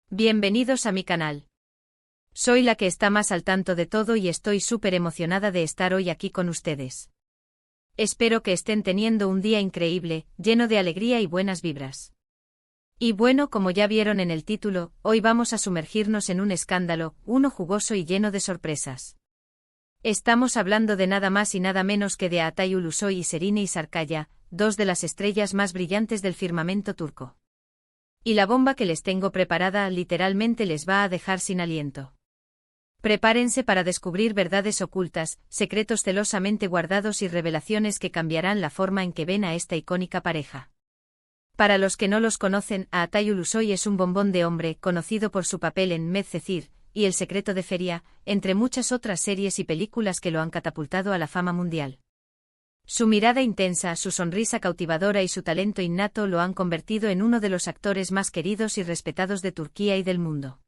Bienvenidos a mi canal. Soy la que está más al tanto de todo y estoy súper emocionada de estar hoy aquí con ustedes. Espero que estén teniendo un día increíble, lleno de alegría y buenas vibras. Y bueno, como ya vieron en el título, hoy vamos a sumergirnos en un escándalo, uno jugoso y lleno de sorpresas. Estamos hablando de nada más y nada menos que de Altay Ulusoy y Şehinay Sarıkaya, dos de las estrellas más brillantes del firmamento turco. Y la bomba que les tengo preparada literalmente les va a dejar sin aliento. Prepárense para descubrir verdades ocultas, secretos celosamente guardados y revelaciones que cambiarán la forma en que ven a esta icónica pareja. Para los que no los conocen, Altay Ulusoy es un bombón de hombre, conocido por su papel en Medcezir y El secreto de Feriha, entre muchas otras series y películas que lo han catapultado a la fama mundial. Su mirada intensa, su sonrisa cautivadora y su talento innato lo han convertido en uno de los actores más queridos y respetados de Turquía y del mundo.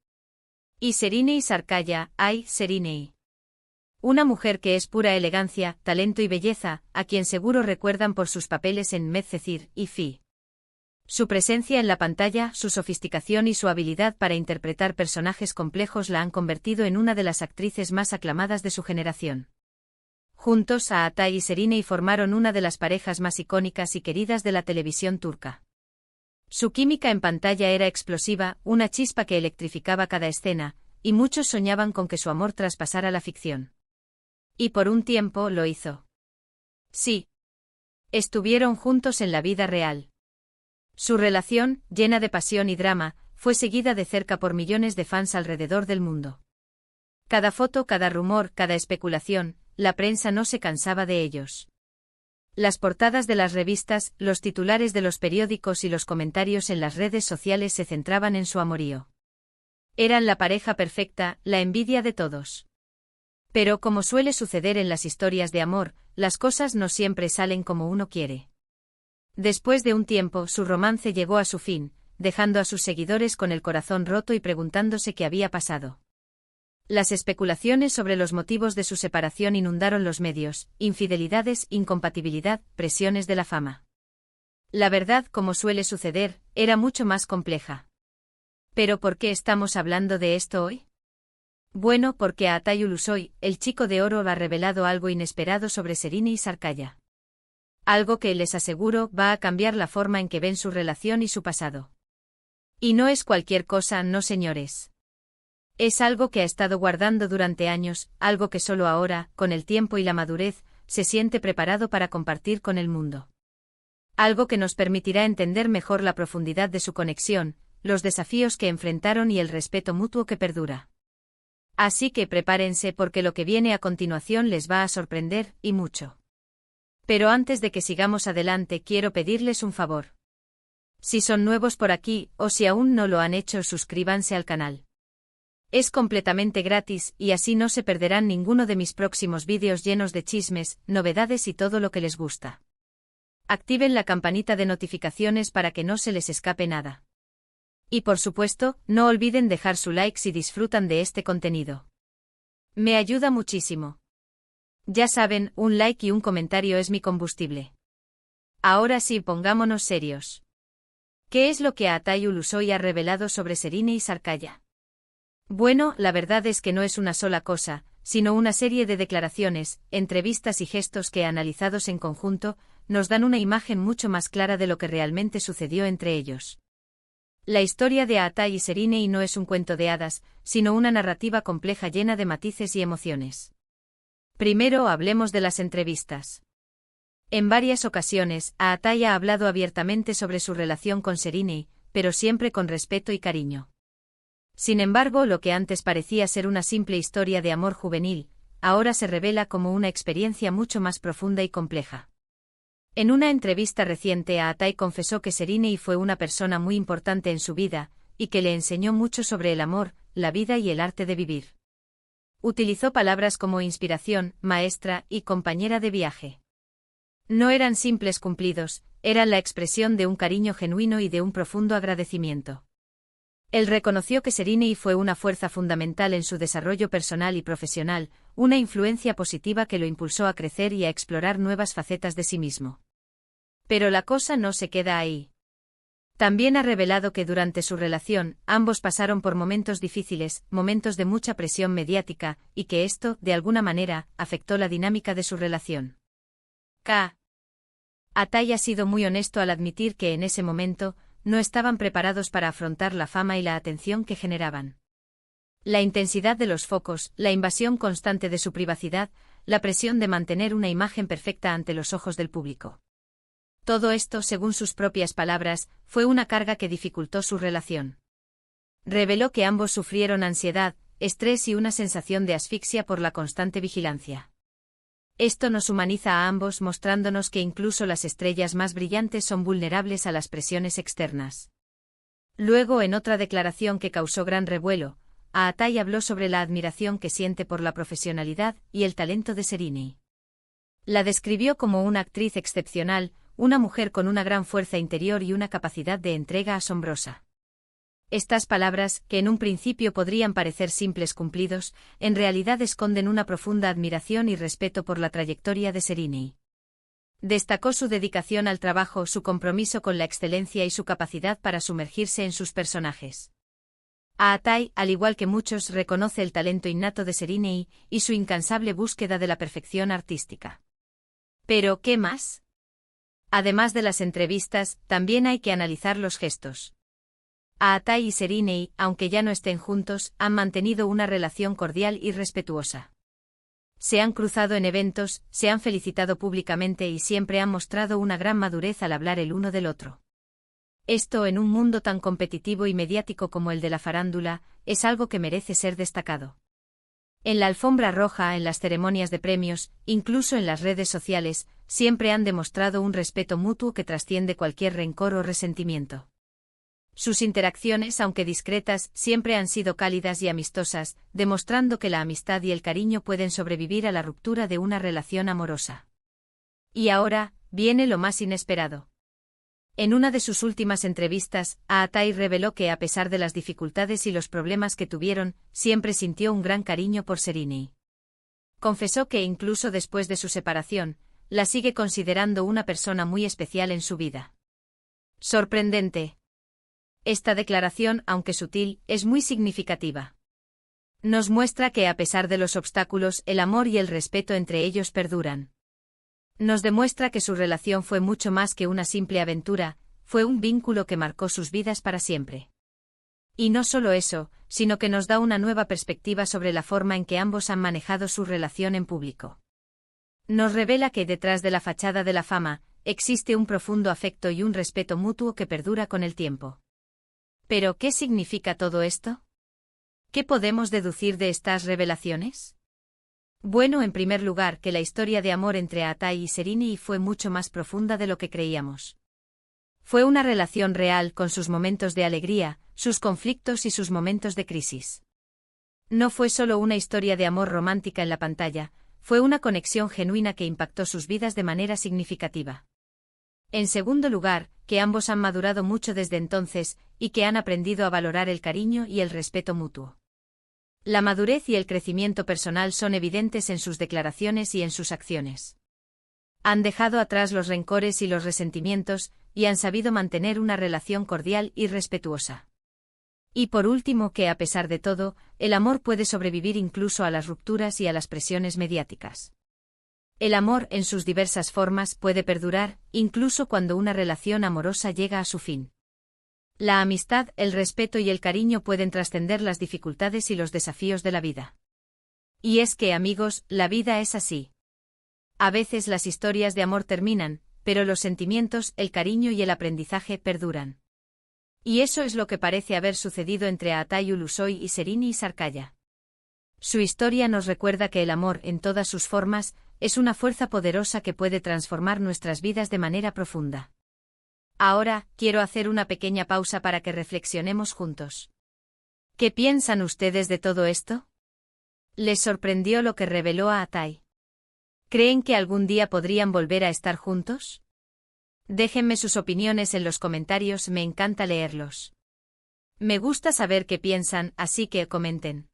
Y Şehinay Sarıkaya, ay, Şehinay. Una mujer que es pura elegancia, talento y belleza, a quien seguro recuerdan por sus papeles en Medcezir y Fi. Su presencia en la pantalla, su sofisticación y su habilidad para interpretar personajes complejos la han convertido en una de las actrices más aclamadas de su generación. Juntos, Altay y Şehinay formaron una de las parejas más icónicas y queridas de la televisión turca. Su química en pantalla era explosiva, una chispa que electrificaba cada escena, y muchos soñaban con que su amor traspasara la ficción. Y por un tiempo lo hizo. Sí. Estuvieron juntos en la vida real. Su relación, llena de pasión y drama, fue seguida de cerca por millones de fans alrededor del mundo. Cada foto, cada rumor, cada especulación, la prensa no se cansaba de ellos. Las portadas de las revistas, los titulares de los periódicos y los comentarios en las redes sociales se centraban en su amorío. Eran la pareja perfecta, la envidia de todos. Pero como suele suceder en las historias de amor, las cosas no siempre salen como uno quiere. Después de un tiempo, su romance llegó a su fin, dejando a sus seguidores con el corazón roto y preguntándose qué había pasado. Las especulaciones sobre los motivos de su separación inundaron los medios: infidelidades, incompatibilidad, presiones de la fama. La verdad, como suele suceder, era mucho más compleja. ¿Pero por qué estamos hablando de esto hoy? Bueno, porque Altay Ulusoy, el chico de oro, ha revelado algo inesperado sobre Şehinay Sarıkaya. Algo que, les aseguro, va a cambiar la forma en que ven su relación y su pasado. Y no es cualquier cosa, no señores. Es algo que ha estado guardando durante años, algo que solo ahora, con el tiempo y la madurez, se siente preparado para compartir con el mundo. Algo que nos permitirá entender mejor la profundidad de su conexión, los desafíos que enfrentaron y el respeto mutuo que perdura. Así que prepárense porque lo que viene a continuación les va a sorprender, y mucho. Pero antes de que sigamos adelante, quiero pedirles un favor. Si son nuevos por aquí, o si aún no lo han hecho, suscríbanse al canal. Es completamente gratis, y así no se perderán ninguno de mis próximos vídeos llenos de chismes, novedades y todo lo que les gusta. Activen la campanita de notificaciones para que no se les escape nada. Y por supuesto, no olviden dejar su like si disfrutan de este contenido. Me ayuda muchísimo. Ya saben, un like y un comentario es mi combustible. Ahora sí, pongámonos serios. ¿Qué es lo que Altay Ulusoy ha revelado sobre Şehinay Sarıkaya? Bueno, la verdad es que no es una sola cosa, sino una serie de declaraciones, entrevistas y gestos que, analizados en conjunto, nos dan una imagen mucho más clara de lo que realmente sucedió entre ellos. La historia de Altay y Şehinay no es un cuento de hadas, sino una narrativa compleja llena de matices y emociones. Primero hablemos de las entrevistas. En varias ocasiones, Altay ha hablado abiertamente sobre su relación con Şehinay, pero siempre con respeto y cariño. Sin embargo, lo que antes parecía ser una simple historia de amor juvenil, ahora se revela como una experiencia mucho más profunda y compleja. En una entrevista reciente, Altay confesó que Şehinay fue una persona muy importante en su vida, y que le enseñó mucho sobre el amor, la vida y el arte de vivir. Utilizó palabras como inspiración, maestra y compañera de viaje. No eran simples cumplidos, eran la expresión de un cariño genuino y de un profundo agradecimiento. Él reconoció que Şehinay fue una fuerza fundamental en su desarrollo personal y profesional, una influencia positiva que lo impulsó a crecer y a explorar nuevas facetas de sí mismo. Pero la cosa no se queda ahí. También ha revelado que durante su relación, ambos pasaron por momentos difíciles, momentos de mucha presión mediática, y que esto, de alguna manera, afectó la dinámica de su relación. Atay ha sido muy honesto al admitir que en ese momento, no estaban preparados para afrontar la fama y la atención que generaban. La intensidad de los focos, la invasión constante de su privacidad, la presión de mantener una imagen perfecta ante los ojos del público. Todo esto, según sus propias palabras, fue una carga que dificultó su relación. Reveló que ambos sufrieron ansiedad, estrés y una sensación de asfixia por la constante vigilancia. Esto nos humaniza a ambos, mostrándonos que incluso las estrellas más brillantes son vulnerables a las presiones externas. Luego, en otra declaración que causó gran revuelo, Atay habló sobre la admiración que siente por la profesionalidad y el talento de Serena. La describió como una actriz excepcional, una mujer con una gran fuerza interior y una capacidad de entrega asombrosa. Estas palabras, que en un principio podrían parecer simples cumplidos, en realidad esconden una profunda admiración y respeto por la trayectoria de Serena. Destacó su dedicación al trabajo, su compromiso con la excelencia y su capacidad para sumergirse en sus personajes. Atay, al igual que muchos, reconoce el talento innato de Serena y su incansable búsqueda de la perfección artística. Pero, ¿qué más? Además de las entrevistas, también hay que analizar los gestos. Atay y Serena, aunque ya no estén juntos, han mantenido una relación cordial y respetuosa. Se han cruzado en eventos, se han felicitado públicamente y siempre han mostrado una gran madurez al hablar el uno del otro. Esto, en un mundo tan competitivo y mediático como el de la farándula, es algo que merece ser destacado. En la alfombra roja, en las ceremonias de premios, incluso en las redes sociales, siempre han demostrado un respeto mutuo que trasciende cualquier rencor o resentimiento. Sus interacciones, aunque discretas, siempre han sido cálidas y amistosas, demostrando que la amistad y el cariño pueden sobrevivir a la ruptura de una relación amorosa. Y ahora, viene lo más inesperado. En una de sus últimas entrevistas, Atay reveló que, a pesar de las dificultades y los problemas que tuvieron, siempre sintió un gran cariño por Serena. Confesó que incluso después de su separación, la sigue considerando una persona muy especial en su vida. Sorprendente. Esta declaración, aunque sutil, es muy significativa. Nos muestra que a pesar de los obstáculos, el amor y el respeto entre ellos perduran. Nos demuestra que su relación fue mucho más que una simple aventura, fue un vínculo que marcó sus vidas para siempre. Y no solo eso, sino que nos da una nueva perspectiva sobre la forma en que ambos han manejado su relación en público. Nos revela que detrás de la fachada de la fama, existe un profundo afecto y un respeto mutuo que perdura con el tiempo. ¿Pero qué significa todo esto? ¿Qué podemos deducir de estas revelaciones? Bueno, en primer lugar, que la historia de amor entre Atay y Serena fue mucho más profunda de lo que creíamos. Fue una relación real, con sus momentos de alegría, sus conflictos y sus momentos de crisis. No fue solo una historia de amor romántica en la pantalla, fue una conexión genuina que impactó sus vidas de manera significativa. En segundo lugar, que ambos han madurado mucho desde entonces, y que han aprendido a valorar el cariño y el respeto mutuo. La madurez y el crecimiento personal son evidentes en sus declaraciones y en sus acciones. Han dejado atrás los rencores y los resentimientos, y han sabido mantener una relación cordial y respetuosa. Y por último, que a pesar de todo, el amor puede sobrevivir incluso a las rupturas y a las presiones mediáticas. El amor, en sus diversas formas, puede perdurar, incluso cuando una relación amorosa llega a su fin. La amistad, el respeto y el cariño pueden trascender las dificultades y los desafíos de la vida. Y es que, amigos, la vida es así. A veces las historias de amor terminan, pero los sentimientos, el cariño y el aprendizaje perduran. Y eso es lo que parece haber sucedido entre Atay Ulusoy y Serena Sarkaya. Su historia nos recuerda que el amor, en todas sus formas, es una fuerza poderosa que puede transformar nuestras vidas de manera profunda. Ahora, quiero hacer una pequeña pausa para que reflexionemos juntos. ¿Qué piensan ustedes de todo esto? ¿Les sorprendió lo que reveló a Atay? ¿Creen que algún día podrían volver a estar juntos? Déjenme sus opiniones en los comentarios, me encanta leerlos. Me gusta saber qué piensan, así que comenten.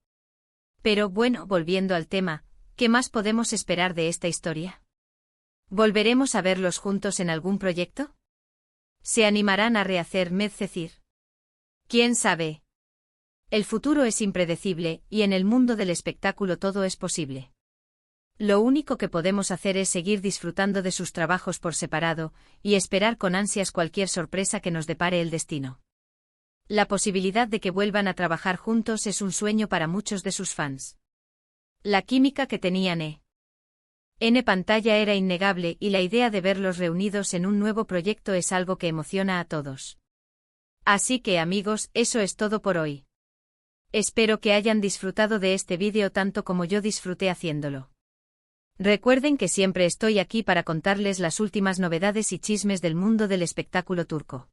Pero bueno, volviendo al tema, ¿qué más podemos esperar de esta historia? ¿Volveremos a verlos juntos en algún proyecto? ¿Se animarán a rehacer Medcezir? ¿Quién sabe? El futuro es impredecible, y en el mundo del espectáculo todo es posible. Lo único que podemos hacer es seguir disfrutando de sus trabajos por separado, y esperar con ansias cualquier sorpresa que nos depare el destino. La posibilidad de que vuelvan a trabajar juntos es un sueño para muchos de sus fans. La química que tenían en pantalla era innegable y la idea de verlos reunidos en un nuevo proyecto es algo que emociona a todos. Así que amigos, eso es todo por hoy. Espero que hayan disfrutado de este vídeo tanto como yo disfruté haciéndolo. Recuerden que siempre estoy aquí para contarles las últimas novedades y chismes del mundo del espectáculo turco.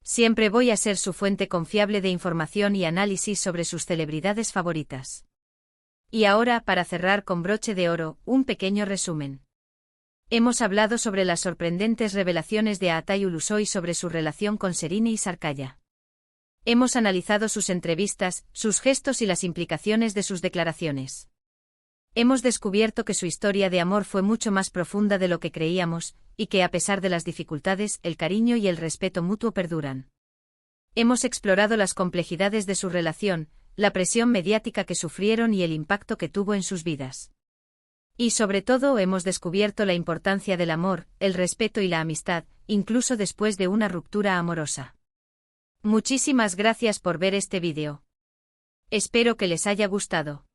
Siempre voy a ser su fuente confiable de información y análisis sobre sus celebridades favoritas. Y ahora, para cerrar con broche de oro, un pequeño resumen. Hemos hablado sobre las sorprendentes revelaciones de Altay Ulusoy sobre su relación con Serine y Sarkaya. Hemos analizado sus entrevistas, sus gestos y las implicaciones de sus declaraciones. Hemos descubierto que su historia de amor fue mucho más profunda de lo que creíamos, y que a pesar de las dificultades, el cariño y el respeto mutuo perduran. Hemos explorado las complejidades de su relación, la presión mediática que sufrieron y el impacto que tuvo en sus vidas. Y sobre todo hemos descubierto la importancia del amor, el respeto y la amistad, incluso después de una ruptura amorosa. Muchísimas gracias por ver este vídeo. Espero que les haya gustado.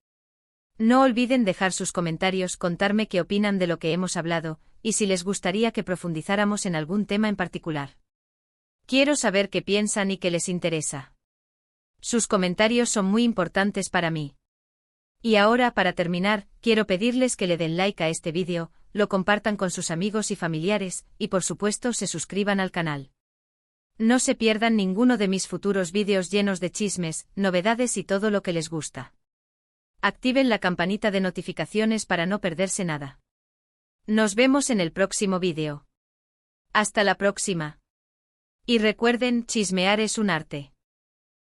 No olviden dejar sus comentarios, contarme qué opinan de lo que hemos hablado, y si les gustaría que profundizáramos en algún tema en particular. Quiero saber qué piensan y qué les interesa. Sus comentarios son muy importantes para mí. Y ahora, para terminar, quiero pedirles que le den like a este vídeo, lo compartan con sus amigos y familiares, y por supuesto se suscriban al canal. No se pierdan ninguno de mis futuros vídeos llenos de chismes, novedades y todo lo que les gusta. Activen la campanita de notificaciones para no perderse nada. Nos vemos en el próximo vídeo. Hasta la próxima. Y recuerden, chismear es un arte.